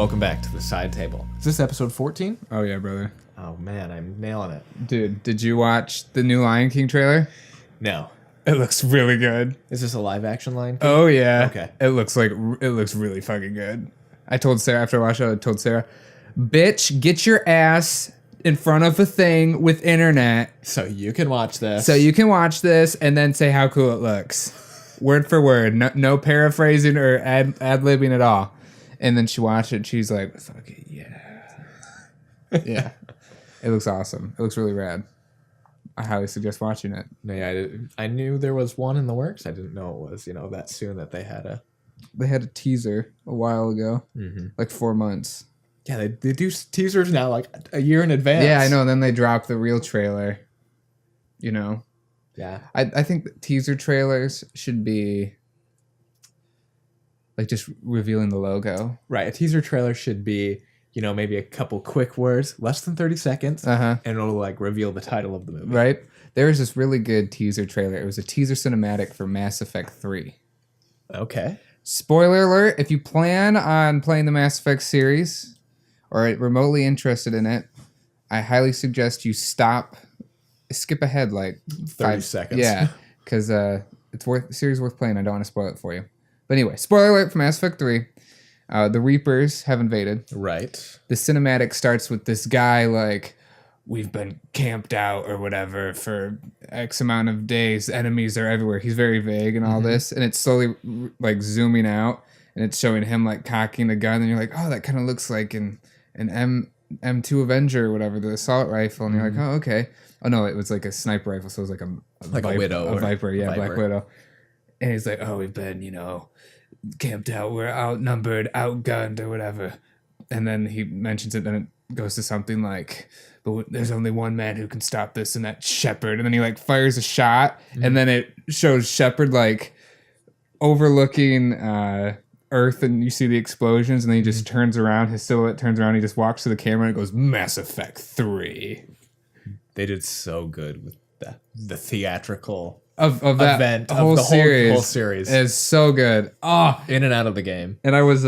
Welcome back to the side table. Is this episode 14? Oh yeah, brother. Oh man, I'm nailing it. Dude, did you watch the new Lion King trailer? No. It looks really good. Is this a live action Lion King? Oh yeah. Okay. It looks really fucking good. I told Sarah after I watched it, I told Sarah, bitch, get your ass in front of a thing with internet So you can watch this. so you can watch this and then say how cool it looks. Word for word. No paraphrasing or ad-libbing at all. And then she watched it and she's like, fuck it, yeah. Yeah. It looks awesome. It looks really rad. I highly suggest watching it. No, yeah, I knew there was one in the works. I didn't know it was, that soon that they had a... They had a teaser a while ago. Like 4 months. Yeah, they do teasers now like a year in advance. Yeah, I know. Then they dropped the real trailer. Yeah. I think that teaser trailers should be like just revealing the logo. Right. A teaser trailer should be, maybe a couple quick words, less than 30 seconds, and it'll like reveal the title of the movie. Right? There was this really good teaser trailer. It was a teaser cinematic for Mass Effect 3. Okay. Spoiler alert, if you plan on playing the Mass Effect series or are remotely interested in it, I highly suggest you skip ahead like 30 seconds. Yeah, because it's series worth playing. I don't want to spoil it for you. But anyway, spoiler alert for Mass Effect 3. The Reapers have invaded. Right. The cinematic starts with this guy like, we've been camped out or whatever for X amount of days. Enemies are everywhere. He's very vague and all this. And it's slowly like zooming out and it's showing him like cocking the gun. And you're like, oh, that kind of looks like an M2 Avenger or whatever, the assault rifle. And you're like, oh, okay. Oh, no, it was like a sniper rifle. So it was like a Widow. A Viper, yeah, Viper. Black Widow. And he's like, oh, we've been, camped out. We're outnumbered, outgunned or whatever. And then he mentions it. Then it goes to something like, but there's only one man who can stop this, and that's Shepard. And then he like fires a shot, and then it shows Shepard like overlooking Earth, and you see the explosions, and then he just turns around. His silhouette turns around. He just walks to the camera and goes, Mass Effect 3. They did so good with the theatrical Of that event whole of the series. whole series. It's so good. Oh, In and out of the game. and I was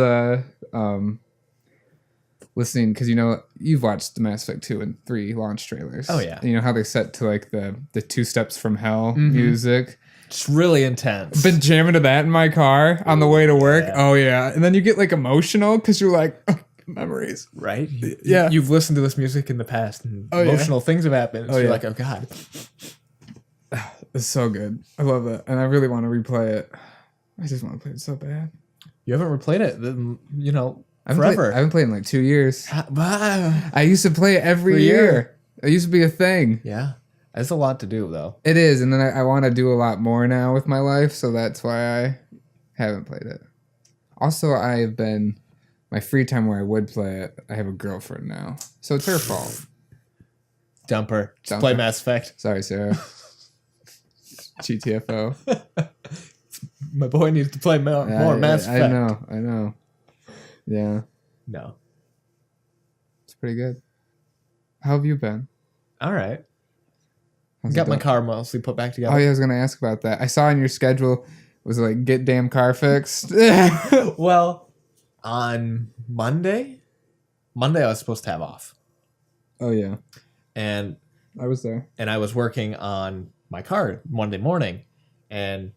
listening because you've watched the Mass Effect 2 and 3 launch trailers. Oh, yeah. And you know how they set to like the 2 Steps from Hell music. It's really intense. Been jamming to that in my car on the way to work. Yeah. Oh yeah, and then you get like emotional because you're like memories. right? Yeah. You've listened to this music in the past and Oh, yeah. emotional things have happened. So Oh, you're yeah. like, oh God. It's so good. I love it, and I really want to replay it. I just want to play it so bad. You haven't replayed it, I forever. haven't played in like 2 years. Yeah. I used to play it every year. It used to be a thing. That's a lot to do, though. It is, and then I want to do a lot more now with my life, so that's why I haven't played it. Also, my free time where I would play it, I have a girlfriend now, so it's her fault. Dumper. Just Dumper. play Mass Effect. Sorry, Sarah. GTFO. My boy needs to play more Mass Effect. I know. Yeah, No. it's pretty good. How have you been? All right. How's it Got my going? car mostly put back together. Oh yeah, I was gonna ask about that. I saw on your schedule was it like get damn car fixed. Well, on Monday I was supposed to have off. Oh yeah, And I was there. I was working on my car Monday morning and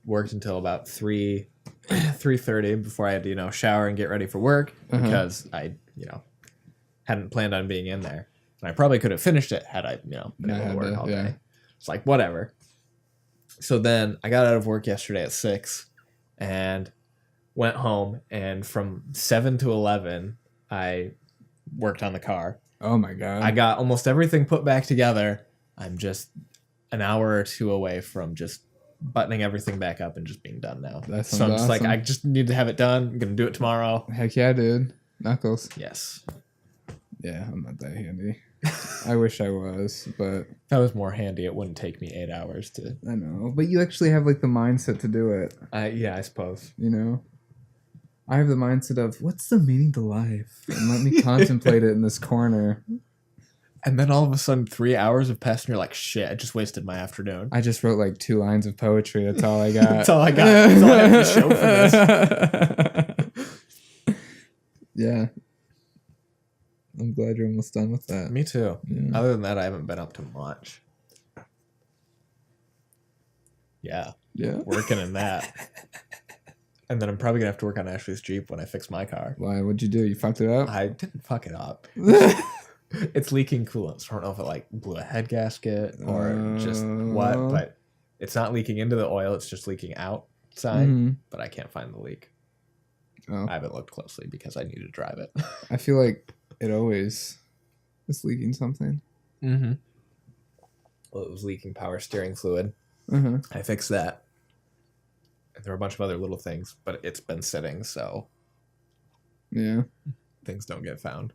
worked until about 3:30 before I had to, shower and get ready for work because I, hadn't planned on being in there. And I probably could have finished it had I, been able to work all day. It's like, whatever. So then I got out of work yesterday at 6 and went home, and from 7 to 11 I worked on the car. Oh my god. I got almost everything put back together. I'm just an hour or two away from just buttoning everything back up and just being done now. That So I'm sounds just like, awesome. I just need to have it done. I'm going to do it tomorrow. Heck yeah, dude. Knuckles. Yes. Yeah, I'm not that handy. I wish I was, but If I was more handy, it wouldn't take me 8 hours to... I know. But you actually have like the mindset to do it, yeah, I suppose. I have the mindset of what's the meaning to life? And let me contemplate it in this corner. And then all of a sudden 3 hours have passed and you're like, shit, I just wasted my afternoon. I just wrote like 2 lines of poetry. That's all I got. That's all I got. That's all I have to show for this. Yeah. I'm glad you're almost done with that. Me too. Yeah. Other than that, I haven't been up to much. Yeah, Yeah. working in that. And then I'm probably going to have to work on Ashley's Jeep when I fix my car. Why? What'd you do? You fucked it up? I didn't fuck it up. It's leaking coolant. So I don't know if it like blew a head gasket or just what, but it's not leaking into the oil. It's just leaking outside, Mhm. but I can't find the leak. Oh. I haven't looked closely because I need to drive it. I feel like it always is leaking something. Mm-hmm. Well, it was leaking power steering fluid. Uh-huh. I fixed that. And there were a bunch of other little things, but it's been sitting, so Yeah. things don't get found.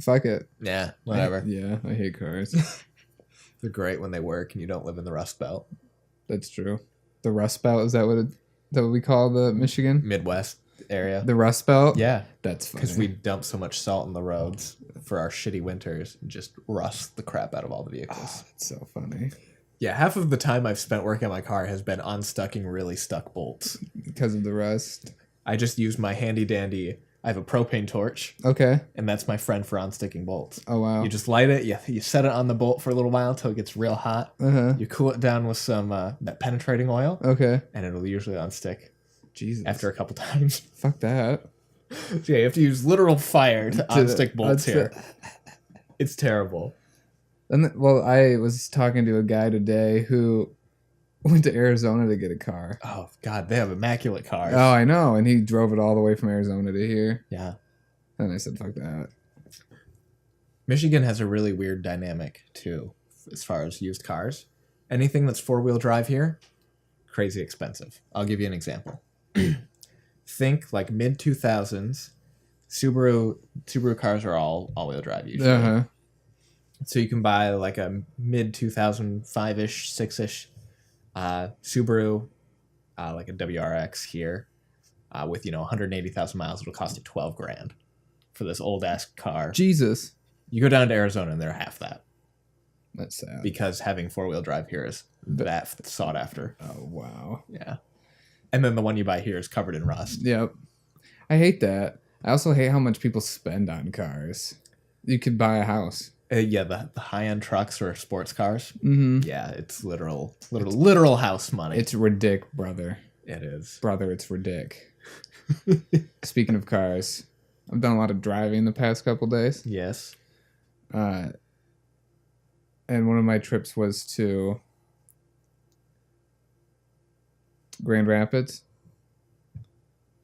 Fuck it. Yeah, whatever. I hate cars. They're great when they work and you don't live in the Rust Belt. That's true. The Rust Belt, is that what we call the Michigan? Midwest area. The Rust Belt? Yeah, That's funny. because we dump so much salt in the roads for our shitty winters and just rust the crap out of all the vehicles. Oh, that's so funny. Yeah, half of the time I've spent working on my car has been unstucking really stuck bolts. Because of the rust. I just use my handy dandy. I have a propane torch, Okay. and that's my friend for unsticking bolts. Oh, wow. You just light it, you set it on the bolt for a little while until it gets real hot. Uh-huh. You cool it down with some that penetrating oil, Okay. and it'll usually unstick Jesus. after a couple times. Fuck that. So yeah, you have to use literal fire to unstick bolts unstick- here. It's terrible. Well, I was talking to a guy today who went to Arizona to get a car. Oh God, they have immaculate cars. Oh, I know. And he drove it all the way from Arizona to here. Yeah. And I said, fuck that. Michigan has a really weird dynamic too, as far as used cars. Anything that's 4-wheel drive here, crazy expensive. I'll give you an example. Think like mid 2000s, Subaru cars are all-wheel drive usually. Uh-huh. So you can buy like a mid 2005-ish, 6-ish Subaru, like a WRX here, with 180,000 miles. It'll cost you $12,000 for this old ass car. Jesus. You go down to Arizona and they're half that That's sad. because having 4-wheel drive here is that sought after. Oh, wow. Yeah, and then the one you buy here is covered in rust. Yep. I hate that. I also hate how much people spend on cars. You could buy a house. Yeah, the high-end trucks or sports cars. Mm-hmm. Yeah, it's literal house money. It's ridic, brother. It is. Brother, it's ridic. Speaking of cars, I've done a lot of driving the past couple days. Yes. And one of my trips was to Grand Rapids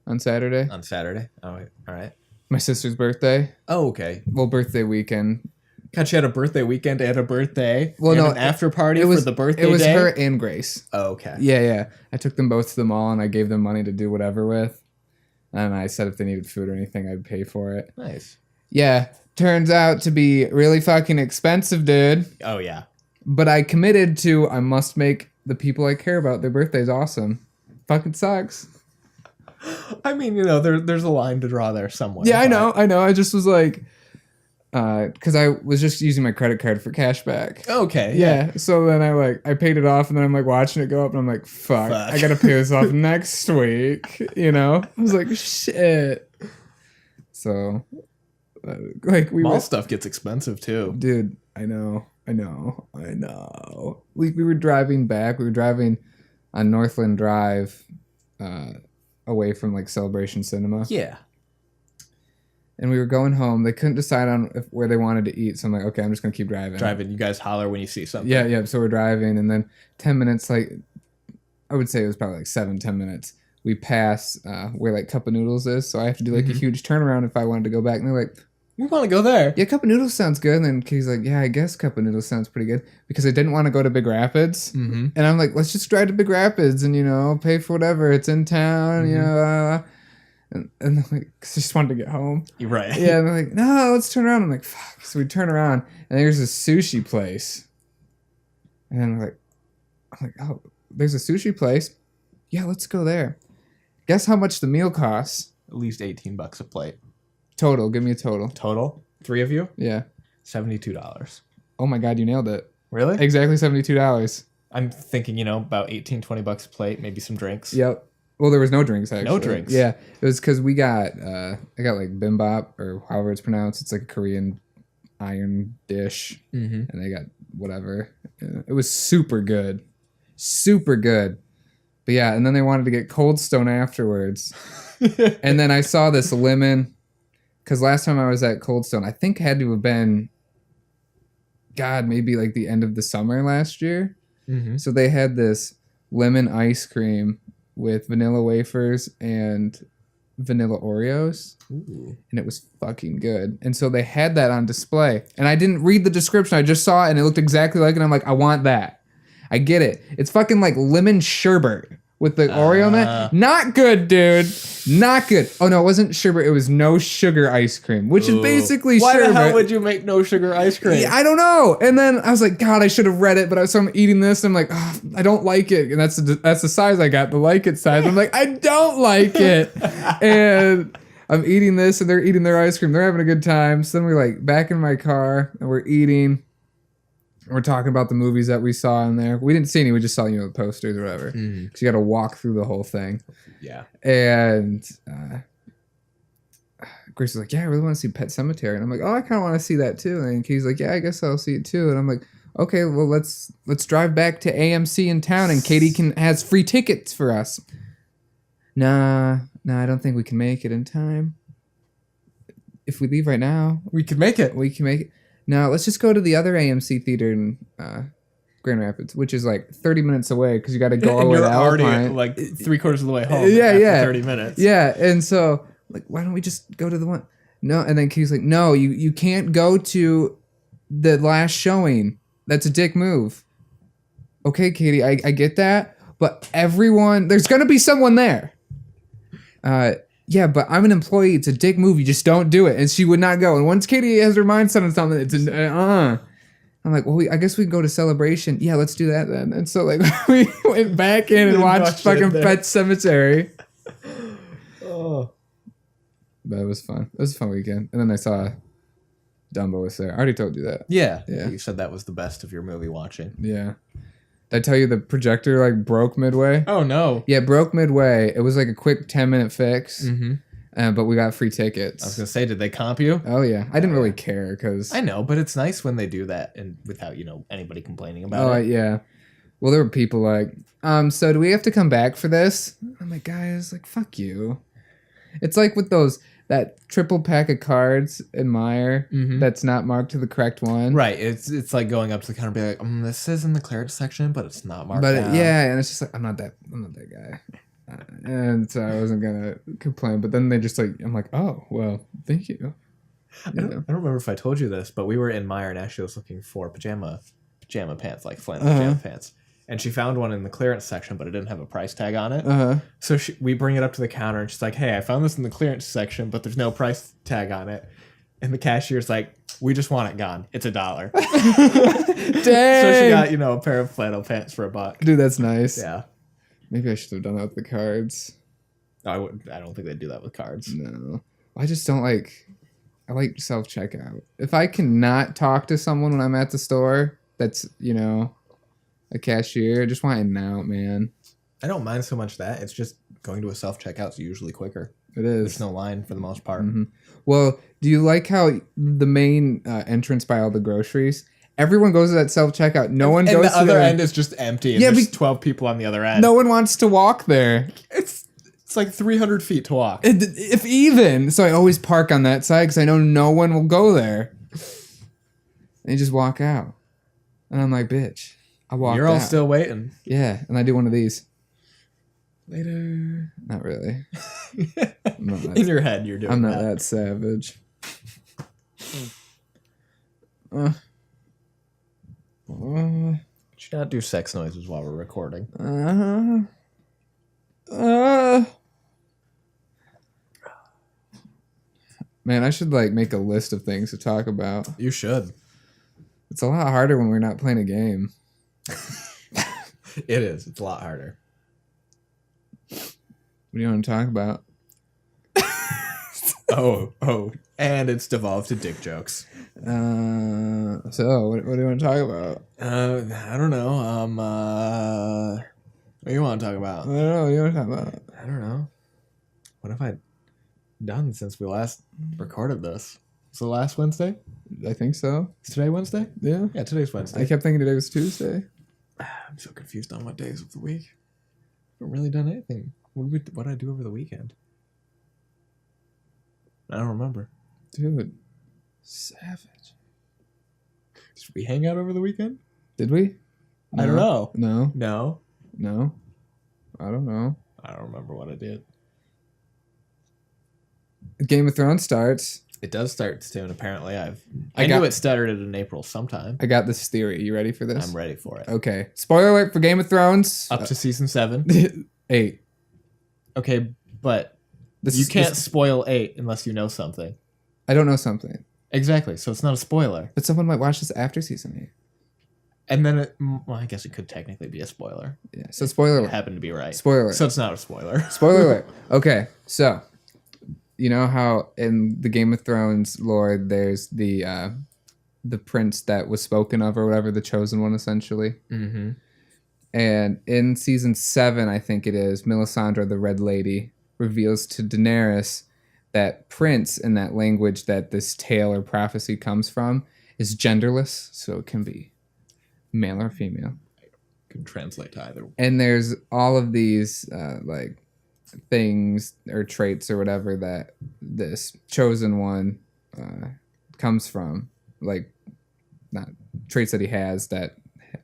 on Saturday. On Saturday. Oh, all right. My sister's birthday. Oh, okay. Well, birthday weekend. Catch you had a birthday weekend and a birthday. Well, and no, an after party it was for the birthday It was day? her and Grace. Oh, okay. Yeah. I took them both to the mall and I gave them money to do whatever with. And I said if they needed food or anything, I'd pay for it. Nice. Yeah. Turns out to be really fucking expensive, dude. Oh, yeah. But I committed to I must make the people I care about their birthdays awesome. Fucking sucks. I mean, there's a line to draw there somewhere. Yeah, but- I know. I just was like, because I was just using my credit card for cash back. Okay. Yeah. So then I paid it off and then I'm like watching it go up and I'm like, fuck. I gotta pay this off next week. I was like, shit. So, we Mall went, stuff gets expensive too. dude, I know. We were driving back. We were driving on Northland Drive, away from like Celebration Cinema. Yeah. And we were going home. They couldn't decide on where they wanted to eat. So I'm like, okay, I'm just going to keep driving. You guys holler when you see something. Yeah. So we're driving. And then 10 minutes, I would say it was probably like 7-10 minutes. We pass where like Cup of Noodles is. So I have to do like a huge turnaround if I wanted to go back. And they're like, We want to go there. yeah, Cup of Noodles sounds good. And then Katie's like, yeah, I guess Cup of Noodles sounds pretty good. Because I didn't want to go to Big Rapids. Mm-hmm. And I'm like, let's just drive to Big Rapids and, pay for whatever. It's in town, And they're like, 'cause I just wanted to get home. You're right. Yeah, and they're like, no, let's turn around. I'm like, fuck. So we turn around, and there's a sushi place. And I'm like, oh, there's a sushi place? Yeah, let's go there. Guess how much the meal costs? At least $18 a plate. Total. Give me a total. Total? 3 of you? Yeah. $72. Oh my God, you nailed it. Really? Exactly $72. I'm thinking, about $18-20 a plate, maybe some drinks. Yep. Well, there was no drinks actually. No drinks. Yeah, it was because we got I got like bimbap or however it's pronounced. It's like a Korean iron dish, and they got whatever. It was super good, super good. But yeah, and then they wanted to get Cold Stone afterwards, and then I saw this lemon because last time I was at Cold Stone, I think had to have been, God, maybe like the end of the summer last year. So they had this lemon ice cream with vanilla wafers and vanilla Oreos. Ooh. And it was fucking good. And so they had that on display. And I didn't read the description. I just saw it and it looked exactly like it. And I'm like, I want that. I get it. It's fucking like lemon sherbet with the Oreo in it. Not good, dude. Not good. Oh no, it wasn't sherbet. It was no sugar ice cream, which is basically Why sherbet. the hell would you make no sugar ice cream? Yeah, I don't know. And then I was like, God, I should have read it. But I'm eating this. And I'm like, oh, I don't like it. And that's the size I got, the like it size. I'm like, I don't like it. And I'm eating this, and they're eating their ice cream. They're having a good time. So then we're like back in my car, and we're eating. We're talking about the movies that we saw in there. We didn't see any. We just saw, the posters or whatever. Because you got to walk through the whole thing. Yeah. And Grace was like, yeah, I really want to see Pet Sematary. And I'm like, oh, I kind of want to see that too. And Katie's like, yeah, I guess I'll see it too. And I'm like, okay, well, let's drive back to AMC in town, and Katie has free tickets for us. Nah, I don't think we can make it in time. If we leave right now, We could make it. we can make it. No, let's just go to the other AMC theater in Grand Rapids, which is like 30 minutes away because you got to go all the And way you're to already Alpine. like 3/4 of the way home. Yeah, after yeah. 30 minutes. Yeah, and so like, why don't we just go to the one? No, and then Katie's like, no, you can't go to the last showing. That's a dick move. Okay, Katie, I get that, but there's gonna be someone there. Yeah, but I'm an employee. It's a dick move. You just don't do it. And she would not go. And once Katie has her mind set on something, it's I'm like, well, I guess we can go to Celebration. Yeah, let's do that then. And so like we went back in and watched fucking Pet Sematary. Oh. But it was fun. It was a fun weekend. And then I saw Dumbo was there. I already told you that. Yeah. Yeah. You said that was the best of your movie watching. Yeah. Did I tell you the projector like broke midway? Oh, no. Yeah, it broke midway. It was like a quick 10-minute fix. But we got free tickets. I was going to say, did they comp you? Oh, yeah. I didn't really care because... I know, but it's nice when they do that and without, anybody complaining about it. Yeah. Well, there were people like, so do we have to come back for this? I'm like, guys, like, fuck you. It's like with that triple pack of cards in Meyer that's not marked to the correct one. Right. It's like going up to the counter and be like, this is in the clearance section, but it's not marked But down. yeah, and it's just like, I'm not that guy. And so I wasn't going to complain. But then they just like, I'm like, oh, well, thank you. I don't remember if I told you this, but we were in Meyer and Ashley was looking for pajama pants, like flannel pajama pants. And she found one in the clearance section, but it didn't have a price tag on it. So we bring it up to the counter, and she's like, hey, I found this in the clearance section, but there's no price tag on it. And the cashier's like, we just want it gone. It's $1. Dang. So she got, a pair of flannel pants for $1. Dude, that's nice. Yeah. Maybe I should have done that with the cards. No, I wouldn't. I don't think they do that with cards. No. I just don't like... I like self-checkout. If I cannot talk to someone when I'm at the store that's, a cashier, I just want in and out, man. I don't mind so much that. It's just going to a self-checkout's usually quicker. It is. There's no line for the most part. Well, do you like how the main entrance by all the groceries, everyone goes to that self-checkout. No one And goes the to other end is just empty, and there's 12 people on the other end. No one wants to walk there. It's like 300 feet to walk. If even. So I always park on that side because I know no one will go there. And you just walk out. And I'm like, bitch. I walked You're all out. still waiting. Yeah, and I do one of these. Later. Not really. In your head, you're doing I'm not that savage. Should not do sex noises while we're recording. Man, I should make a list of things to talk about. You should. It's a lot harder when we're not playing a game. It is. It's a lot harder. What do you want to talk about? Oh. And it's devolved to dick jokes. So what do you want to talk about? I don't know. What do you want to talk I about? don't know. You want to talk about? I don't know. What have I done since we last recorded this? Was it last Wednesday? I think so. Is today Wednesday? Yeah. Yeah, today's Wednesday. I kept thinking today was Tuesday. I'm so confused on what days of the week. I haven't really done anything. What did I do over the weekend? I don't remember. Dude. Savage. Did we hang out over the weekend? Did we? I don't know. No. No. No. I don't know. I don't remember what I did. Game of Thrones starts. It does start soon, apparently. I I knew got- it started in April sometime. I got this theory. You ready for this? I'm ready for it. Okay. Spoiler alert for Game of Thrones. Up to season 7. 8. Okay, but This you is- can't this- spoil 8 unless you know something. I don't know something. Exactly, so it's not a spoiler. But someone might watch this after season 8. And then, well, I guess it could technically be a spoiler. Yeah. So spoiler You alert. happen to be right. Spoiler alert. So it's not a spoiler. Spoiler alert. Okay, so you know how in the Game of Thrones lore there's the prince that was spoken of or whatever, the chosen one essentially. Mm-hmm. And in season 7, I think it is, Melisandre, the Red Lady, reveals to Daenerys that prince in that language that this tale or prophecy comes from is genderless, so it can be male or female. Can translate to either. And there's all of these like things or traits or whatever that this chosen one comes from, like not traits that he has that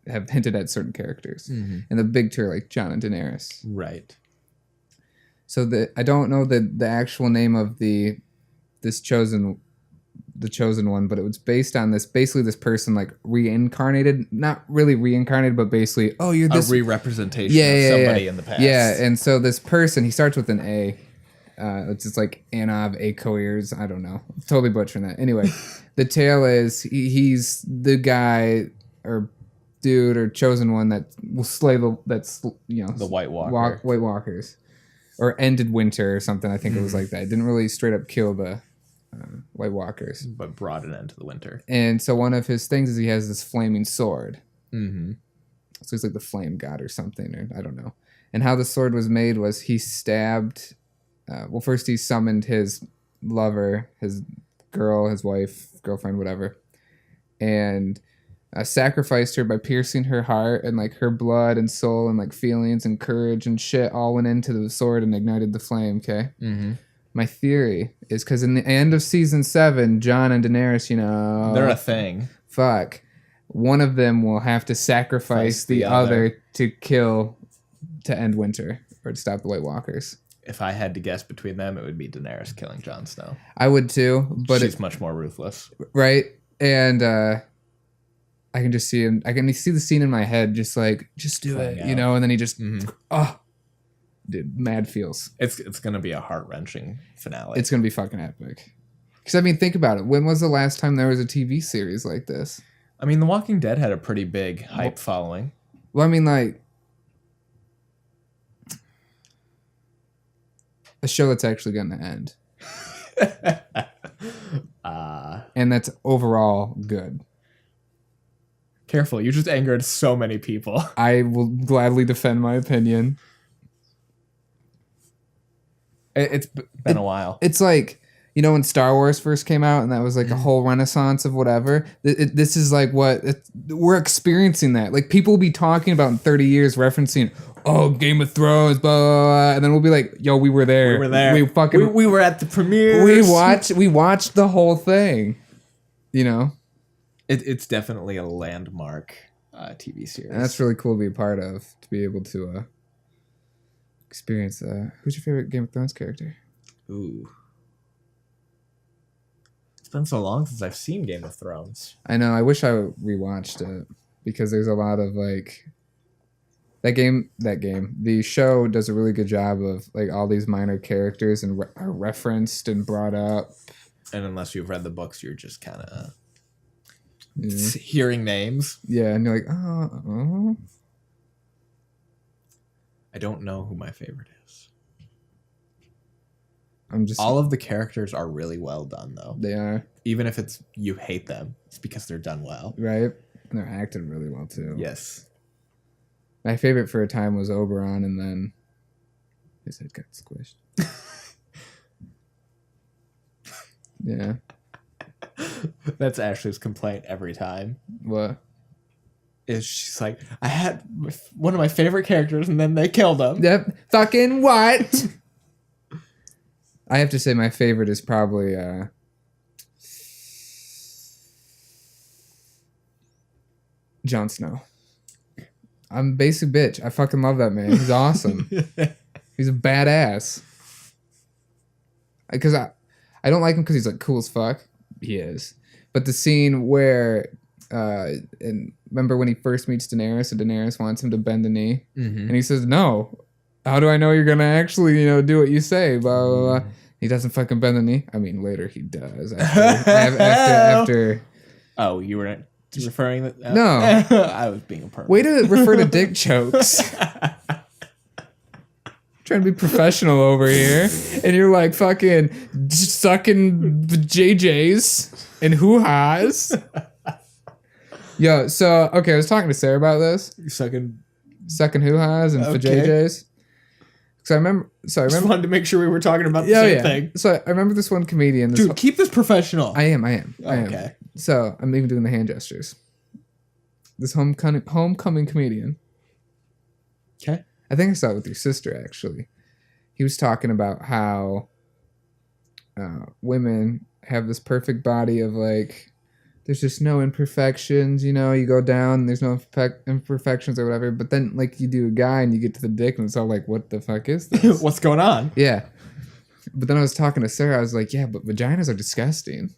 have hinted at certain characters. Mm-hmm. And the big two are like Jon and Daenerys. Right. So I don't know the actual name of the chosen one, but it was based on this person like reincarnated, not really reincarnated, but basically, oh, you're this A re-representation Yeah, of yeah, somebody yeah. in the past. Yeah, and so this person, he starts with an A. It's just like Anov Acoirs. I don't know. Totally butchering that. Anyway, the tale is he's the guy or dude or chosen one that will slay the White Walker. White Walkers, or ended winter or something. I think it was like that. It didn't really straight up kill the White Walkers. But brought an end to the winter. And so one of his things is he has this flaming sword. Mm-hmm. So he's like the flame god or something, or I don't know. And how the sword was made was he stabbed. First he summoned his lover, his girl, his wife, girlfriend, whatever, and sacrificed her by piercing her heart, and like her blood and soul and like feelings and courage and shit all went into the sword and ignited the flame. Okay. Mm-hmm. My theory is because in the end of season 7, Jon and Daenerys, They're a thing. fuck, one of them will have to sacrifice the other to end winter or to stop the White Walkers. If I had to guess between them, it would be Daenerys killing Jon Snow. I would too, but She's much more ruthless. right, and I can just see him. I can see the scene in my head, just like, just do Playing it, out. and then he just, Mhm. dude, mad feels. It's gonna be a heart-wrenching finale. It's gonna be fucking epic. Because I mean, think about it. When was the last time there was a TV series like this? I mean, The Walking Dead had a pretty big hype following. Well, I mean, like a show that's actually gonna end, and that's overall good. Careful, you just angered so many people. I will gladly defend my opinion. It's Been a while. it's like, when Star Wars first came out and that was like a whole renaissance of whatever. This is like we're experiencing that. Like people will be talking about in 30 years, referencing, oh, Game of Thrones, blah, blah, blah, and then we'll be like, yo, we were there. We were there. We fucking we were at the premiere. we watched the whole thing. It's definitely a landmark TV series. And that's really cool to be a part of, to be able to experience that. Who's your favorite Game of Thrones character? Ooh. It's been so long since I've seen Game of Thrones. I know. I wish I rewatched it because there's a lot of like that game. The show does a really good job of like all these minor characters and are referenced and brought up. And unless you've read the books, you're just kind of Yeah. hearing names. Yeah, and you're like, oh. I don't know who my favorite is. I'm just All of the characters are really well done, though. They are, Even if it's you hate them, it's because they're done well. right? And they're acted really well too. Yes. My favorite for a time was Oberon, and then his head got squished. Yeah. That's Ashley's complaint every time. What? Is she's like, I had one of my favorite characters and then they killed him. Yep. Fucking what? I have to say my favorite is probably Jon Snow. I'm a basic bitch. I fucking love that man. He's awesome. He's a badass. Because I don't like him because he's like cool as fuck. He is. But the scene where and remember when he first meets Daenerys and Daenerys wants him to bend the knee and he says no. How do I know you're gonna actually do what you say? Blah blah blah. He doesn't fucking bend the knee. I mean later he does after. Oh, you were referring that? No. I was being a pervert. Way to refer to dick chokes. Trying to be professional over here, and you're like fucking sucking JJs and hoo-has. Yo, so okay, I was talking to Sarah about this. You sucking hoo-has and for JJs. So I remember. Just wanted to make sure we were talking about the same thing. So I remember this one comedian. Dude, keep this professional. I am. Okay. So I'm even doing the hand gestures. This homecoming comedian. Okay. I think I saw it with your sister, actually. He was talking about how women have this perfect body of like, there's just no imperfections, you go down, there's no imperfections or whatever. But then, like, you do a guy and you get to the dick and it's all like, what the fuck is this? What's going on? Yeah. But then I was talking to Sarah, I was like, yeah, but vaginas are disgusting.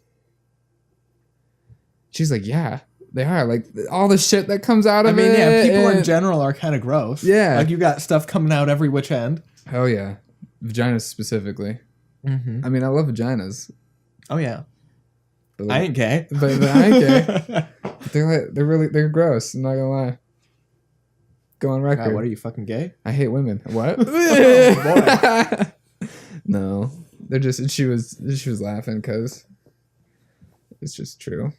She's like, yeah. They are, like, all the shit that comes out of it. I mean, yeah, people in general are kind of gross. Yeah. Like, you got stuff coming out every which end. Hell yeah. Vaginas specifically. Mm-hmm. I mean, I love vaginas. Oh, yeah. But I ain't gay. But I ain't gay. They're gross. I'm not gonna lie. Go on record. What are you, fucking gay? I hate women. What? Oh, boy. No. They're just, she was laughing because it's just true.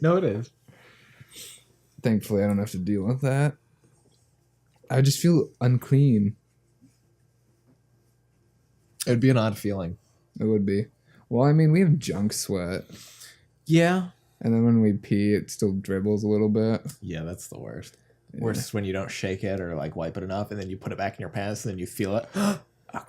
No, it is. Thankfully, I don't have to deal with that. I just feel unclean. It'd be an odd feeling. It would be. Well, I mean, we have junk sweat. Yeah. And then when we pee, it still dribbles a little bit. Yeah, that's the worst. Yeah. Worst is when you don't shake it or like wipe it enough and then you put it back in your pants and then you feel it. Oh,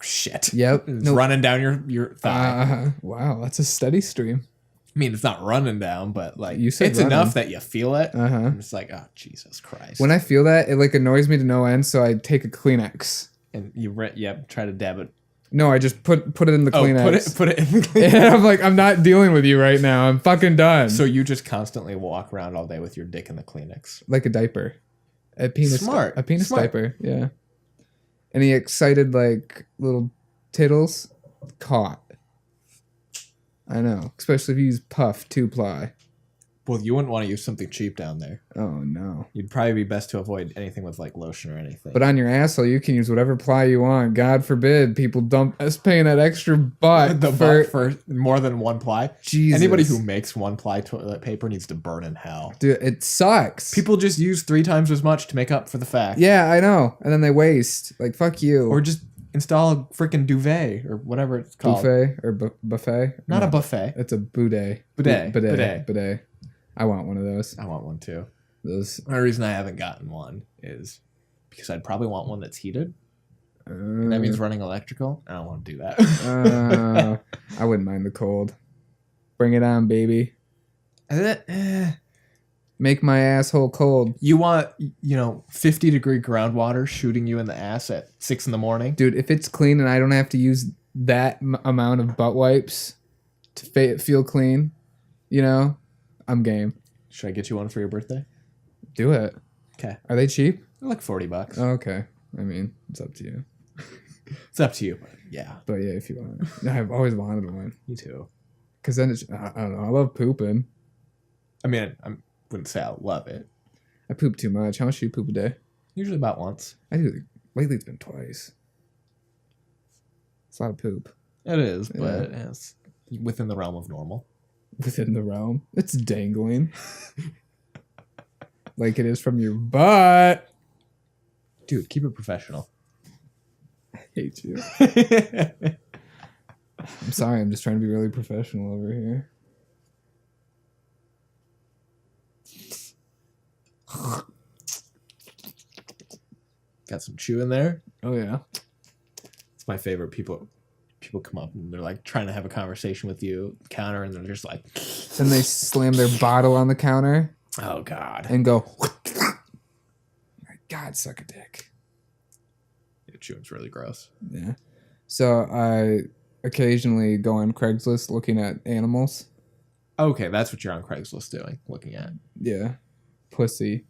shit. Yep. It's running down your thigh. Wow, that's a steady stream. I mean, it's not running down, but like You said it's running. enough that you feel it. Uh-huh. I'm just like, oh, Jesus Christ. When I feel that, it like annoys me to no end, so I take a Kleenex. And you try to dab it. No, I just put it in the Kleenex. Put it in the Kleenex. And I'm like, I'm not dealing with you right now. I'm fucking done. So you just constantly walk around all day with your dick in the Kleenex. Like a diaper. A penis Smart. A penis Smart. diaper, yeah. Any excited like little tittles? Caught. I know. Especially if you use Puff 2-ply. Well, you wouldn't want to use something cheap down there. Oh no. You'd probably be best to avoid anything with like lotion or anything. But on your asshole, you can use whatever ply you want. God forbid people dump us paying that extra butt for more than one ply. Jesus. Anybody who makes one ply toilet paper needs to burn in hell. Dude, it sucks. People just use 3 times as much to make up for the fact. Yeah, I know. And then they waste. Like, fuck you. Or just install a freaking duvet or whatever it's called. Buffet or buffet? Not No, a buffet. It's a bidet. Bidet. I want one of those. I want one too. Those. The only reason I haven't gotten one is because I'd probably want one that's heated. And that means running electrical. I don't want to do that. I wouldn't mind the cold. Bring it on, baby. Make my asshole cold. You want, 50-degree groundwater shooting you in the ass at 6 a.m? Dude, if it's clean and I don't have to use that amount of butt wipes to feel clean, I'm game. Should I get you one for your birthday? Do it. Okay. Are they cheap? They're like $40. Oh, okay. I mean, it's up to you. It's up to you. But yeah. But yeah, if you want. I've always wanted one. Me too. Because then I don't know. I love pooping. I mean, I wouldn't say I love it. I poop too much. How much do you poop a day? Usually about once. I do. Lately it's been twice. It's a lot of poop. It is, but it's within the realm of normal. Within the realm. It's dangling. like it is from your butt. Dude, keep it professional. I hate you. I'm sorry. I'm just trying to be really professional over here. Got some chew in there. Oh yeah. It's my favorite. People come up and they're like trying to have a conversation with you at the counter, and they're just like, Then they slam their bottle on the counter oh god. and go. My God, suck a dick. Yeah, chewing's really gross. Yeah. So I occasionally go on Craigslist looking at animals. Okay, that's what you're on Craigslist doing, looking at. Yeah. Pussy.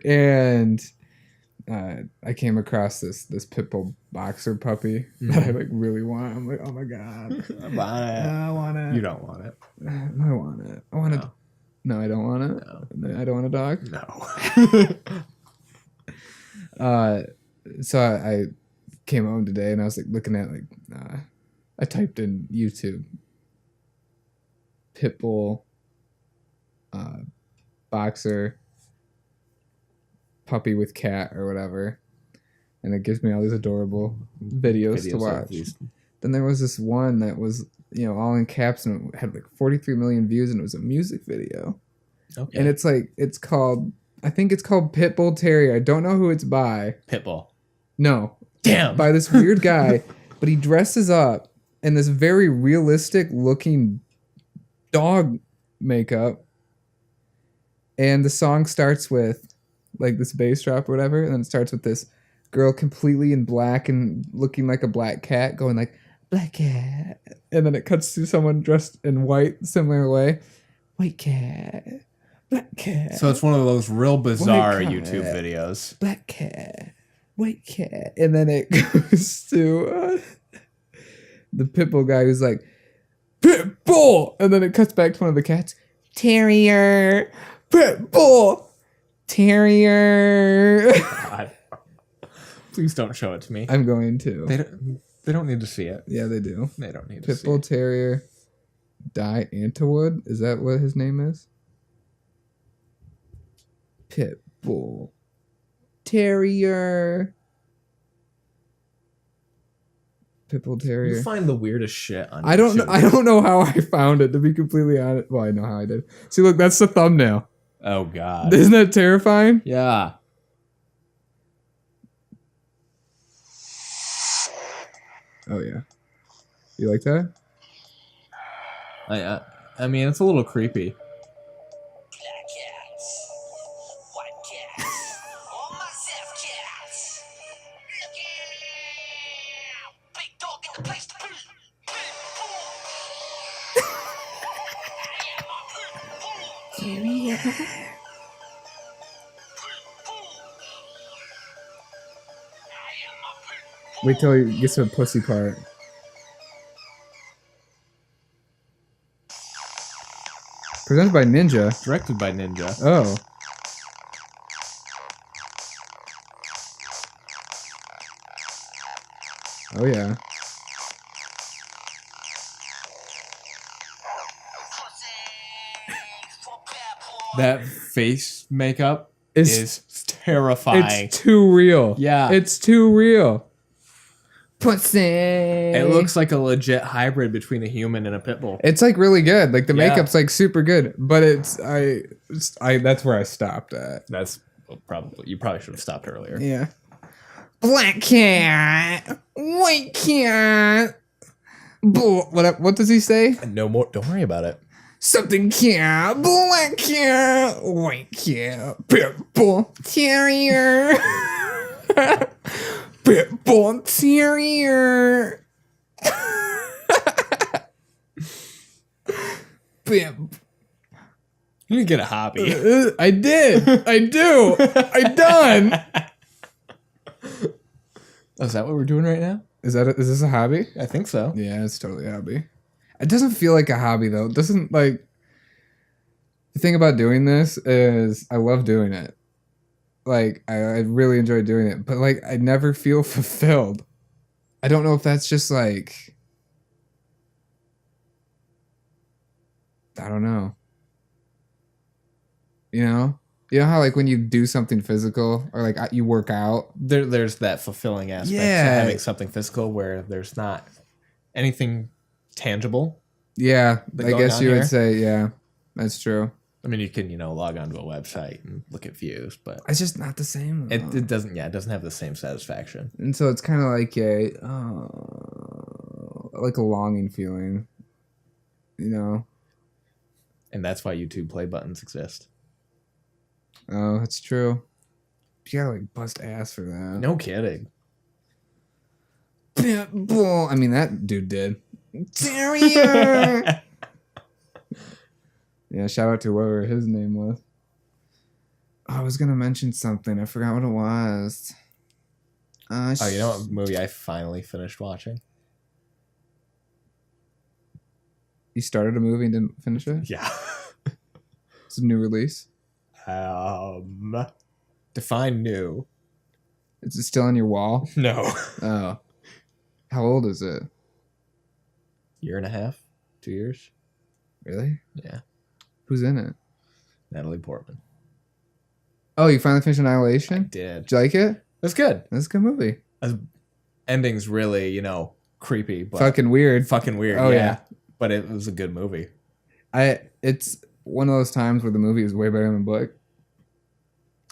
And I came across this pit bull boxer puppy that I like really want. I'm like, oh my God. I want it. You don't want it. I want it. I want it. No, I don't want it. No. I don't want a dog. No. So I came home today and I was like looking at I typed in YouTube pit bull boxer puppy with cat or whatever, and it gives me all these adorable videos to watch. Then there was this one that was all in caps and it had like 43 million views and it was a music video. Okay. And I think it's called Pitbull Terrier. I don't know who it's by. Pitbull. No. Damn. By this weird guy, but he dresses up in this very realistic looking dog makeup. And the song starts with like this bass drop or whatever, and then it starts with this girl completely in black and looking like a black cat going like, black cat. And then it cuts to someone dressed in white, similar way. White cat. Black cat. So it's one of those real bizarre White cat. YouTube videos. Black cat. White cat. And then it goes to the Pitbull guy who's like, Pitbull! And then it cuts back to one of the cats. Terrier. Pitbull. Terrier. God. Please don't show it to me. I'm going to. They don't need to see it. Yeah, they do. They don't need to see Pitbull it. Terrier. Die Antawood? Is that what his name is? Pitbull Terrier. Pitbull Terrier. You find the weirdest shit on I don't YouTube. know how I found it, to be completely honest. Well, I know how I did. See, look, that's the thumbnail. Oh god. Isn't that terrifying? Yeah. Oh yeah. You like that? I mean, it's a little creepy. Black cats, white cats, all myself cats. Look out! Big dog in the place to be. Wait till he gets to the pussy part. Presented by Ninja. Directed by Ninja. Oh. Oh yeah. That face makeup It's- is terrifying. It's too real. Yeah. It's too real. Pussy. It looks like a legit hybrid between a human and a pit bull. It's like really good. Like the Yeah. makeup's like super good, but I that's where I stopped at. That's you probably should have stopped earlier. Yeah. Black cat, white cat. What does he say? No more. Don't worry about it. Something cat, black cat, white cat, pitbull terrier, pitbull terrier. Pip. You need to get a hobby. I did. I do. I done. Oh, is that what we're doing right now? Is this a hobby? I think so. Yeah, it's totally a hobby. It doesn't feel like a hobby though. It doesn't like the thing about doing this is I love doing it. Like I really enjoy doing it, but like I never feel fulfilled. I don't know if that's just like I don't know. You know how like when you do something physical or like you work out. There's that fulfilling aspect Yeah. to having something physical where there's not anything tangible. Yeah, I going guess on you here? would say, yeah, that's true. I mean, you can log onto a website and look at views, but It's just not the same. it doesn't. Yeah, it doesn't have the same satisfaction. And so it's kind of like like a longing feeling, you know. And that's why YouTube play buttons exist. Oh, that's true. You gotta like bust ass for that. No kidding. I mean, that dude did. Terrier. Yeah, shout out to whoever his name was. I was gonna mention something. I forgot what it was. Oh, you know what movie I finally finished watching? You started a movie and didn't finish it? Yeah. It's a new release. Define new. Is it still on your wall? No. Oh. How old is it? Year and a half, 2 years. Really? Yeah. Who's in it? Natalie Portman. Oh, you finally finished Annihilation? Did. Did you like it? That's good. That's a good movie. Ending's really, creepy, but Fucking weird. fucking weird. Oh, yeah. yeah. But it was a good movie. It's one of those times where the movie is way better than the book.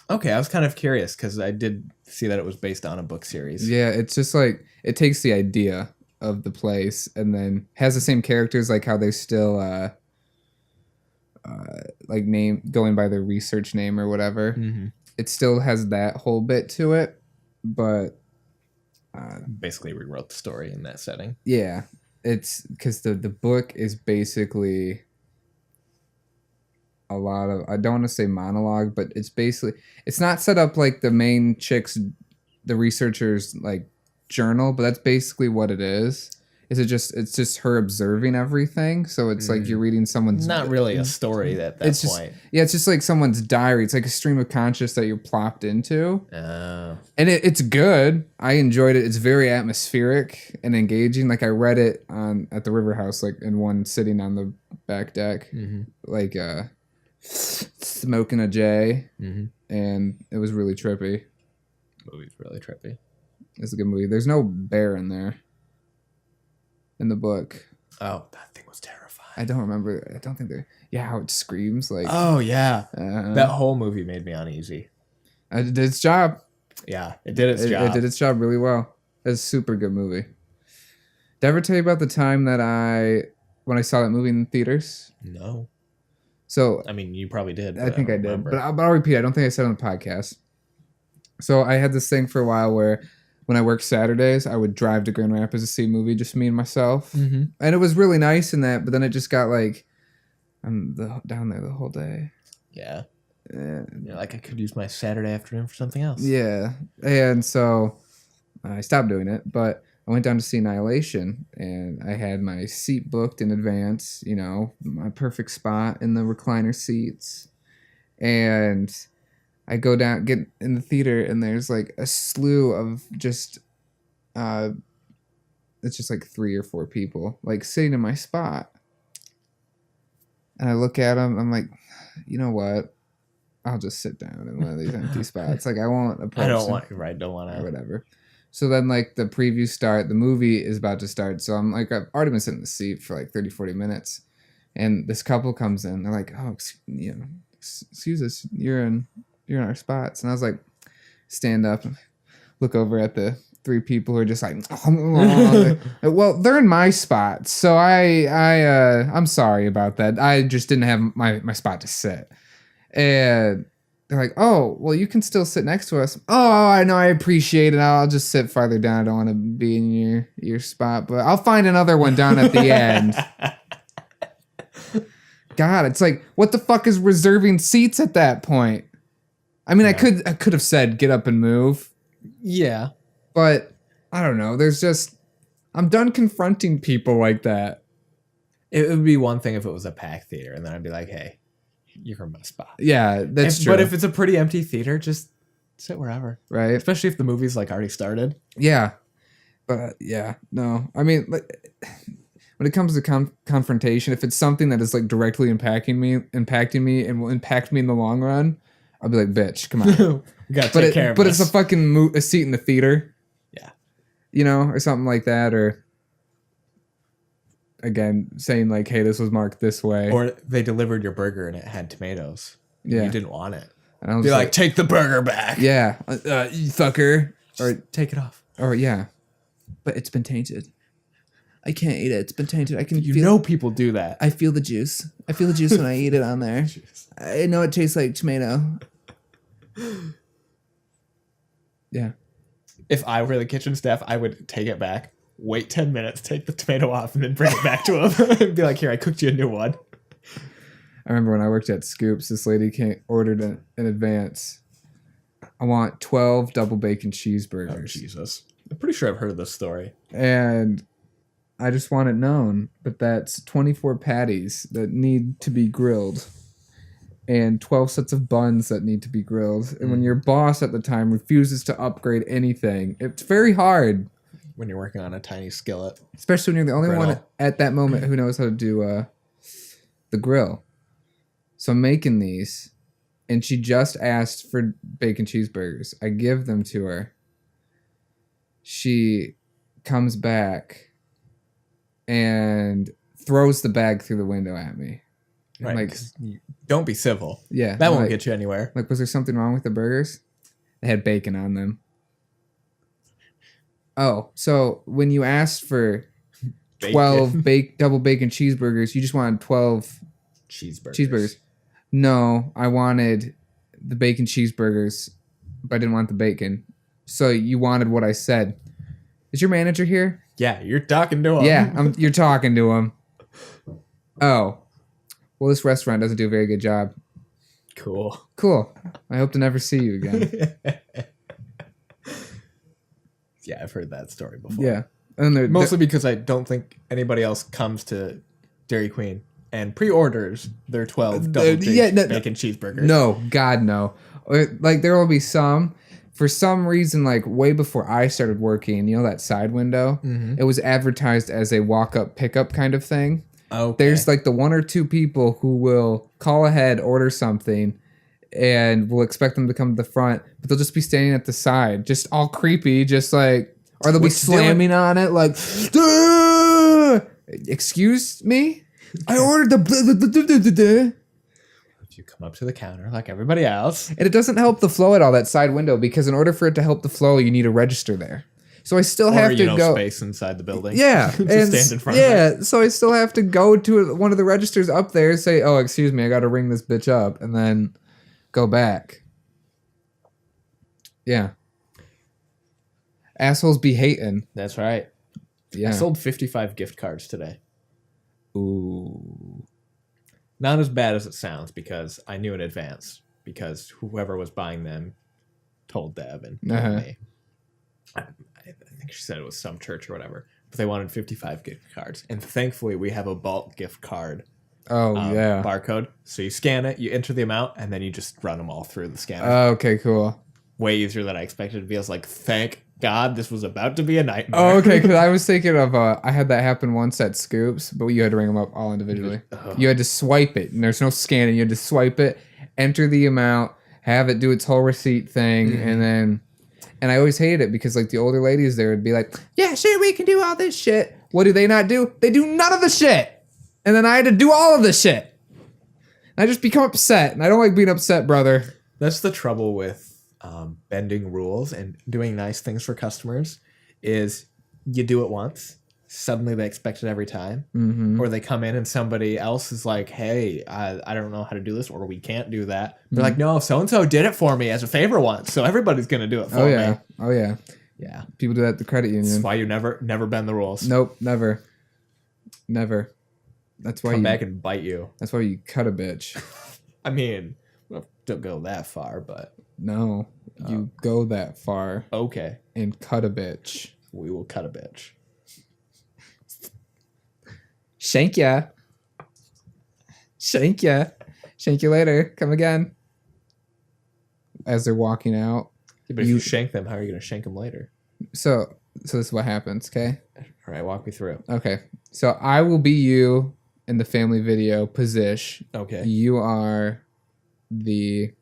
Okay, I was kind of curious because I did see that it was based on a book series. Yeah, it's just like it takes the idea of the place and then has the same characters, like how they still like name going by their research name or whatever. Mm-hmm. It still has that whole bit to it, but Basically rewrote the story in that setting. yeah, it's because the book is basically a lot of, I don't want to say monologue, but it's not set up like the main chick's, the researcher's like journal, but that's basically what it is. It's just her observing everything. So it's like you're reading someone's, Not really a story at that it's just, point. yeah, it's just like someone's diary. It's like a stream of conscious that you're plopped into. Oh. And it's good. I enjoyed it. It's very atmospheric and engaging. Like I read it at the River House, like in one sitting on the back deck, like smoking a J, and it was really trippy. Movie's really trippy. It's a good movie. There's no bear in there in the book. Oh, that thing was terrifying. I don't remember. I don't think there. Yeah, how it screams like. Oh yeah, Uh, that whole movie made me uneasy. it did its job. Yeah, it did its It job. did its job really well. It's a super good movie. Did I ever tell you about the time that when I saw that movie in theaters? No, So I mean you probably did. I think I don't did, remember. but I'll repeat. I don't think I said it on the podcast. So I had this thing for a while where when I worked Saturdays, I would drive to Grand Rapids to see a movie, just me and myself, and it was really nice in that. But then it just got like, I'm down there the whole day. Yeah, And, you're like I could use my Saturday afternoon for something else. yeah, and so I stopped doing it. But I went down to see Annihilation, and I had my seat booked in advance. My perfect spot in the recliner seats, and I go down, get in the theater, and there's like a slew of just, it's just like 3 or 4 people like sitting in my spot. And I look at them, I'm like, you know what? I'll just sit down in one of these empty spots. Like I won't approach I don't them want. Don't want or to. whatever. So then like the previews start, the movie is about to start. So I'm like, I've already been sitting in the seat for like 30, 40 minutes. And this couple comes in. They're like, oh, excuse us. You're in our spots. And I was like, stand up, look over at the 3 people who are just like, well, they're in my spot. So I'm sorry about that. I just didn't have my spot to sit. And they're like, oh, well, you can still sit next to us. Oh, I know. I appreciate it. I'll just sit farther down. I don't want to be in your spot, but I'll find another one down at the end. God, it's like, what the fuck is reserving seats at that point? I mean, Yeah. I could have said get up and move, Yeah. but I don't know. I'm done confronting people like that. It would be one thing if it was a packed theater, and then I'd be like, "Hey, you're in my spot." Yeah, that's true. But if it's a pretty empty theater, just sit wherever. right? Especially if the movie's like already started. Yeah, but yeah, no. I mean, like, when it comes to confrontation, if it's something that is like directly impacting me and will impact me in the long run, I'll be like, bitch, come on. We gotta take care of but this. it's a fucking a seat in the theater. Yeah. You know, or something like that, or again, saying like, hey, this was marked this way. Or they delivered your burger and it had tomatoes. Yeah. You didn't want it. And I was Be like, take the burger back. yeah, you fucker. Or Take it off. yeah. But it's been tainted. I can't eat it. It's been tainted. I can You feel know people do that. I feel the juice. I feel the juice when I eat it on there. I know it tastes like tomato. Yeah. If I were the kitchen staff, I would take it back, wait 10 minutes, take the tomato off, and then bring it back to him and be like, here, I cooked you a new one. I remember when I worked at Scoops, this lady ordered in advance. I want 12 double bacon cheeseburgers. Oh, Jesus. I'm pretty sure I've heard of this story. And I just want it known, but that's 24 patties that need to be grilled and 12 sets of buns that need to be grilled. And when your boss at the time refuses to upgrade anything, it's very hard, When you're working on a tiny skillet. especially when you're the only one Griddle. at that moment who knows how to do the grill. So I'm making these, and she just asked for bacon cheeseburgers. I give them to her. She comes back and throws the bag through the window at me. I'm Right. like, 'Cause you- don't be civil. yeah. That I'm won't like, get you anywhere. Like, was there something wrong with the burgers? They had bacon on them. Oh, so when you asked for 12 double bacon cheeseburgers, you just wanted 12 cheeseburgers. No, I wanted the bacon cheeseburgers, but I didn't want the bacon. So you wanted what I said. Is your manager here? Yeah, you're talking to him. Yeah, you're talking to him. Oh, well, this restaurant doesn't do a very good job. Cool. Cool. I hope to never see you again. Yeah, I've heard that story before. Yeah. And they're Mostly because I don't think anybody else comes to Dairy Queen and pre-orders their 12 double bacon cheeseburgers. No, God, no. Like, there will be some. For some reason, like, way before I started working, you know that side window? Mm-hmm. It was advertised as a walk-up, pickup kind of thing. Okay. There's, like, the one or two people who will call ahead, order something, and we'll expect them to come to the front, but they'll just be standing at the side, just all creepy, just like, or they'll be slamming on it, like, excuse me? I ordered the You come up to the counter like everybody else. And it doesn't help the flow at all, that side window, because in order for it to help the flow, you need a register there. So I still have to go. Space inside the building. Yeah, Just and stand in front of it. so I still have to go to one of the registers up there and say, "Oh, excuse me, I got to ring this bitch up," and then go back. Yeah, assholes be hating. That's right. Yeah. I sold 55 gift cards today. Ooh. Not as bad as it sounds because I knew in advance because whoever was buying them told Deb and told me. I think she said it was some church or whatever, but they wanted 55 gift cards. And thankfully we have a bulk gift card Oh yeah. barcode. So you scan it, you enter the amount, and then you just run them all through the scanner. Okay, cool. Way easier than I expected to be. I was like, thank God this was about to be a nightmare. Oh, okay. Because I was thinking of I had that happen once at Scoops, but you had to ring them up all individually. You had to swipe it, and there's no scanning. You had to swipe it, enter the amount, have it do its whole receipt thing, and then. And I always hated it because like the older ladies there would be like, "Yeah, shit, we can do all this shit." What do they not do? They do none of the shit. And then I had to do all of the shit. And I just become upset, and I don't like being upset, brother. That's the trouble with bending rules and doing nice things for customers is you do it once, suddenly they expect it every time, or they come in and somebody else is like, hey, I don't know how to do this, or we can't do that. They're like, no, so-and-so did it for me as a favor once, so everybody's going to do it for me. Oh, yeah. Yeah. People do that at the credit That's union. why you never bend the rules. Nope, never. Never. That's why Come you back and bite you. That's why you cut a bitch. I mean, don't go that far, but No. You go that far okay. and cut a bitch. We will cut a bitch. Shank ya. Shank ya. Shank you later. Come again. As they're walking out. Yeah, but if you shank them, how are you going to shank them later? So this is what happens, okay? All right, walk me through. Okay. So I will be you in the family video position. Okay. You are the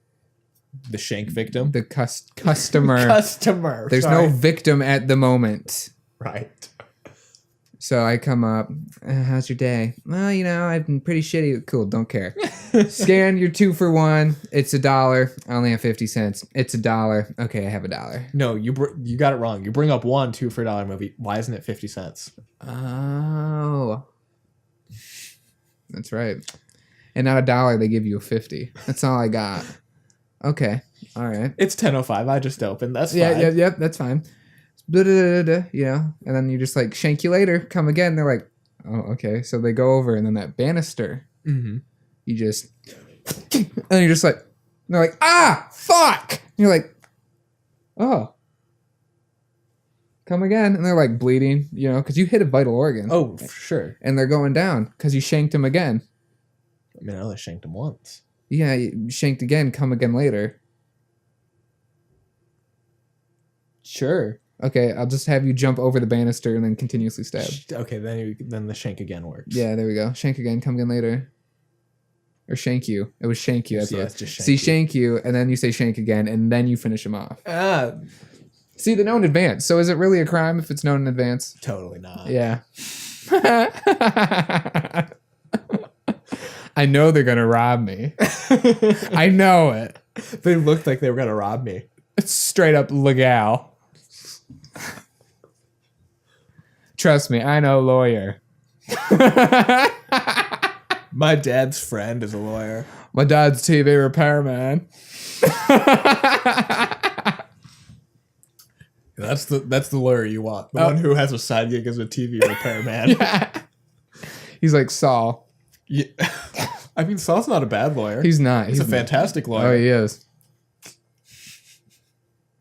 The shank victim. customer. Customer. There's sorry. no victim at the moment. Right. So I come up, how's your day? Well, I've been pretty shitty. Cool, don't care. Scan your 2 for 1. It's $1. I only have 50 cents. It's $1. Okay, I have $1. No, you got it wrong. You bring up 1 2 for $1 movie. Why isn't it 50 cents? Oh. That's right. And not $1, they give you a 50. That's all I got. Okay. All right. It's 10:05. I just opened. That's fine. Yeah, that's fine. And then you just like, shank you later, come again. They're like, oh, okay. So they go over, and then that banister, Mm-hmm. you just, and you're just like, they're like, ah, fuck. And you're like, oh, come again. And they're like bleeding, because you hit a vital organ. Oh, for sure. And they're going down because you shanked them again. I mean, I only shanked him once. Yeah, you shanked again, come again later. Sure. Okay, I'll just have you jump over the banister and then continuously stab. Okay, then the shank again works. Yeah, there we go. Shank again, come again later. Or shank you. It was shank you. That's Yeah, what it's just shank See, you. shank you, and then you say shank again, and then you finish him off. Ah, See, they know in advance. So is it really a crime if it's known in advance? totally not. Yeah. I know they're going to rob me. I know it. They looked like they were gonna rob me. It's straight up legal. Trust me, I know lawyer. My dad's friend is a lawyer. My dad's TV repairman. That's the lawyer you want. The one who has a side gig as a TV repairman. Yeah. He's like Saul. Yeah. I mean, Saul's not a bad lawyer. He's not. He's a not. fantastic lawyer. Oh, he is.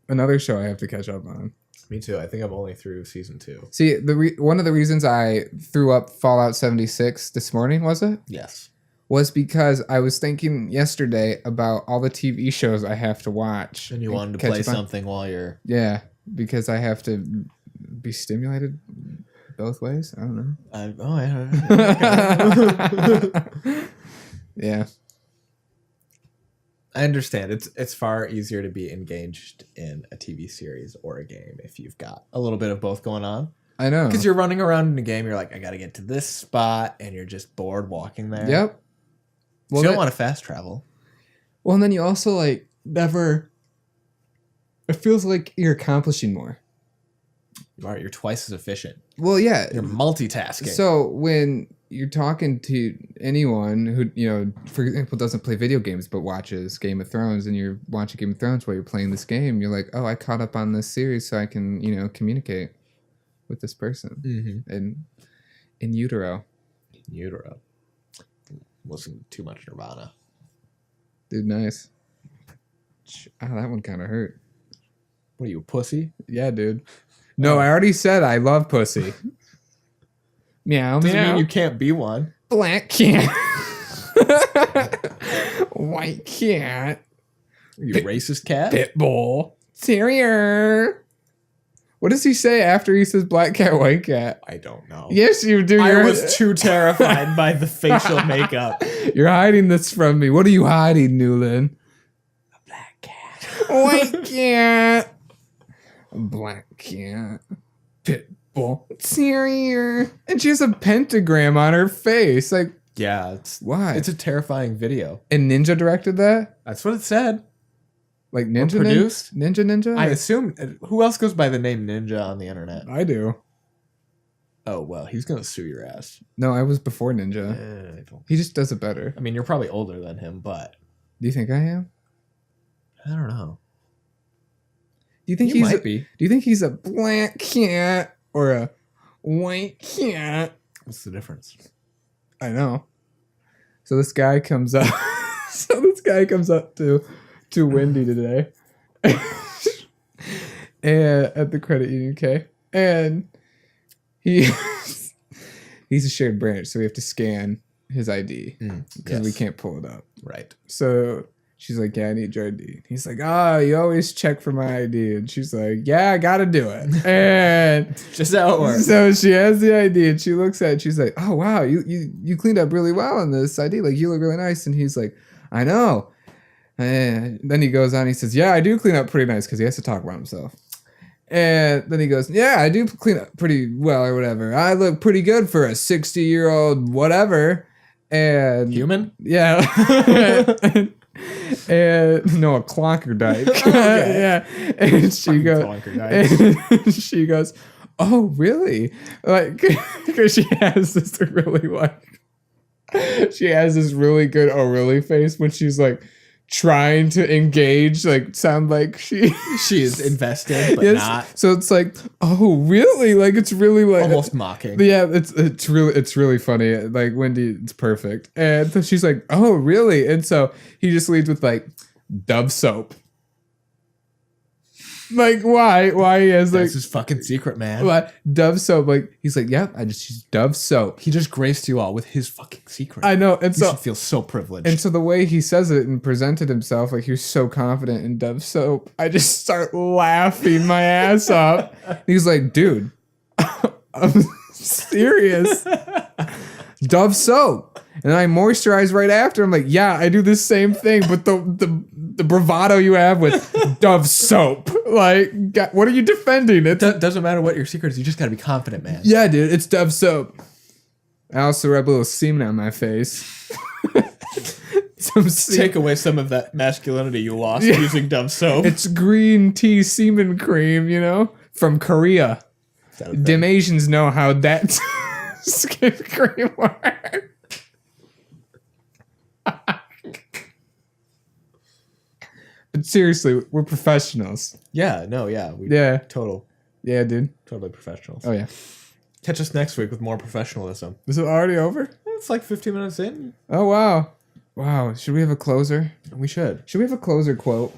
Another show I have to catch up on. Me too. I think I'm only through season 2. See, one of the reasons I threw up Fallout 76 this morning, was Yes. because I was thinking yesterday about all the TV shows I have to watch. And you wanted to catch play up on. something while you're... Yeah, because I have to be stimulated both ways. I don't know. Yeah. I understand. It's far easier to be engaged in a TV series or a game if you've got a little bit of both going on. I know. Because you're running around in a game, you're like, I got to get to this spot, and you're just bored walking there. Yep. So you don't want to fast travel. Well, and then you also like never. It feels like you're accomplishing more. You're twice as efficient. Well, yeah. You're multitasking. So when you're talking to anyone who, for example, doesn't play video games but watches Game of Thrones, and you're watching Game of Thrones while you're playing this game, you're like, oh, I caught up on this series so I can, communicate with this person in utero. Utero. Listen too much Nirvana. Dude, nice. Oh, that one kind of hurt. What are you, a pussy? Yeah, dude. No, I already said I love pussy. Meow, Doesn't meow. mean you can't be one. Black cat. White cat. Are you a racist cat? Pitbull. Terrier. What does he say after he says black cat, white cat? I don't know. Yes, you do. I was too terrified by the facial makeup. You're hiding this from me. What are you hiding, Newland? A black cat. White cat. Black cat. Pitbull. Terrier. And she has a pentagram on her face. Like, Yeah, it's why? It's a terrifying video. And Ninja directed that? That's what it said. Like Ninja produced? Ninja? I assume. Who else goes by the name Ninja on the internet? I do. Oh well, he's gonna sue your ass. No, I was before Ninja. I don't- He just does it better. I mean, you're probably older than him, but Do you think I am? I don't know. Do you think You he's might be. Do you think he's a black cat or a white cat? What's the difference? I know. So this guy comes up. To Wendy today, and at the credit union, okay, and he's a shared branch, so we have to scan his ID because we can't pull it up. Right. So She's like, yeah, I need your ID. He's like, oh, you always check for my ID. And she's like, yeah, I gotta do it. And Just how it works. so she has the ID and she looks at it. She's like, oh, wow, you cleaned up really well on this ID. Like, you look really nice. And he's like, I know. And then he goes on, he says, yeah, I do clean up pretty nice because he has to talk about himself. And then he goes, yeah, I do clean up pretty well or whatever. I look pretty good for a 60-year-old whatever. And Human? yeah. and no, a clonkerdike. Okay. Yeah. And she Fucking goes, clonkerdike. and she goes, oh, really? Like, because she has this really she has this really good oh really face when she's like trying to engage, like sound like she is invested, but Yes. not. So it's like, oh really? Like it's really like Almost mocking. yeah, it's really funny. Like Wendy, it's perfect. And so she's like, oh really? And so he just leads with like Dove soap. Like why? Why he has like That's his fucking secret, man. what? Dove soap? Like he's like, yeah, I just use Dove soap. He just graced you all with his fucking secret. I know. And You so should feel so privileged. and so the way he says it and presented himself, like he was so confident in Dove soap, I just start laughing my ass off. He's like, dude, I'm serious. Dove soap. And I moisturize right after. I'm like, yeah, I do the same thing, but the bravado you have with Dove soap. Like, what are you defending? It's Doesn't matter what your secret is. You just gotta be confident, man. yeah, dude, it's Dove soap. I also rub a little semen on my face. Some Take away some of that masculinity you lost using Dove soap. It's green tea semen cream, you know, from Korea. Is that a thing? Them Asians know how that skin cream works. But seriously, we're professionals. Yeah, no, yeah. Yeah. Yeah, dude. Totally professionals. Oh, yeah. Catch us next week with more professionalism. Is it already over? It's like 15 minutes in. Oh, wow. Wow. Should we have a closer? We should. Should we have a closer quote?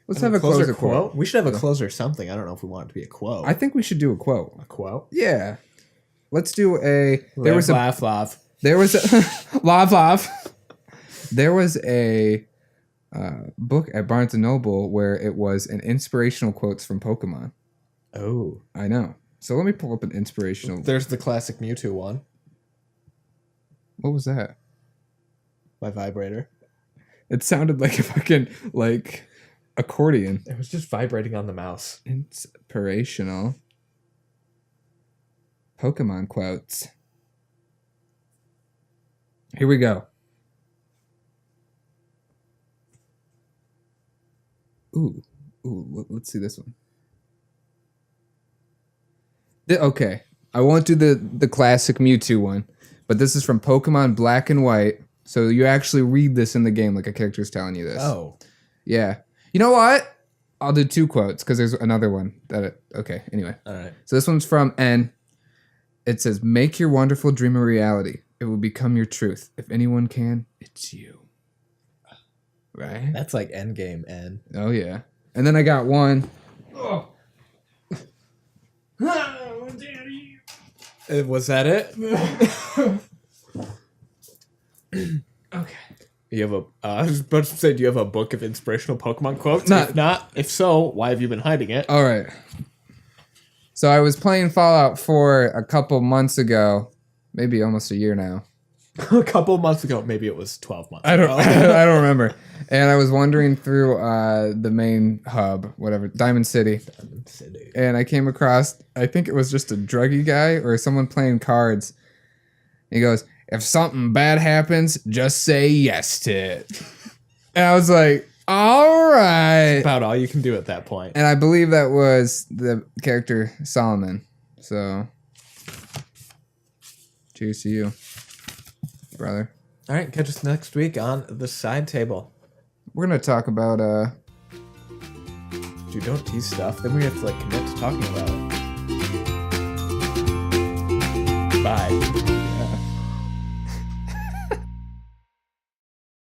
Let's have a closer quote. We should have a closer something. I don't know if we want it to be a quote. I think we should do a quote. a quote. Yeah. Let's do a. There was a. laugh. There was a. Lav. There was a book at Barnes and Noble where it was an inspirational quotes from Pokemon. Oh. I know. So let me pull up an inspirational. There's the classic Mewtwo one. What was that? My vibrator. It sounded like a fucking like accordion. It was just vibrating on the mouse. Inspirational Pokemon quotes. Here we go. Ooh, let's see this one. Okay, I won't do the classic Mewtwo one, but this is from Pokemon Black and White. So you actually read this in the game like a character's telling you this. Oh. Yeah. You know what? I'll do two quotes because there's another one okay, anyway. All right. So this one's from N. It says, make your wonderful dream a reality. It will become your truth. If anyone can, it's you. Right? That's like Endgame N. Oh, yeah. And then I got one. Was that it? Okay. You have a. I was about to say, do you have a book of inspirational Pokemon quotes? Not- If not, if so, why have you been hiding it? All right. So I was playing Fallout 4 a couple months ago. Maybe almost a year now. A couple months ago, maybe it was 12 months. I don't ago. I don't remember. And I was wandering through the main hub, whatever, Diamond City. And I came across, I think it was just a druggy guy or someone playing cards. He goes, if something bad happens, just say yes to it. And I was like, all right. About all you can do at that point. And I believe that was the character Solomon. So, cheers to you, brother. All right, catch us next week on the side table. We're going to talk about... Dude, don't tease stuff. Then we have to like commit to talking about it. Bye.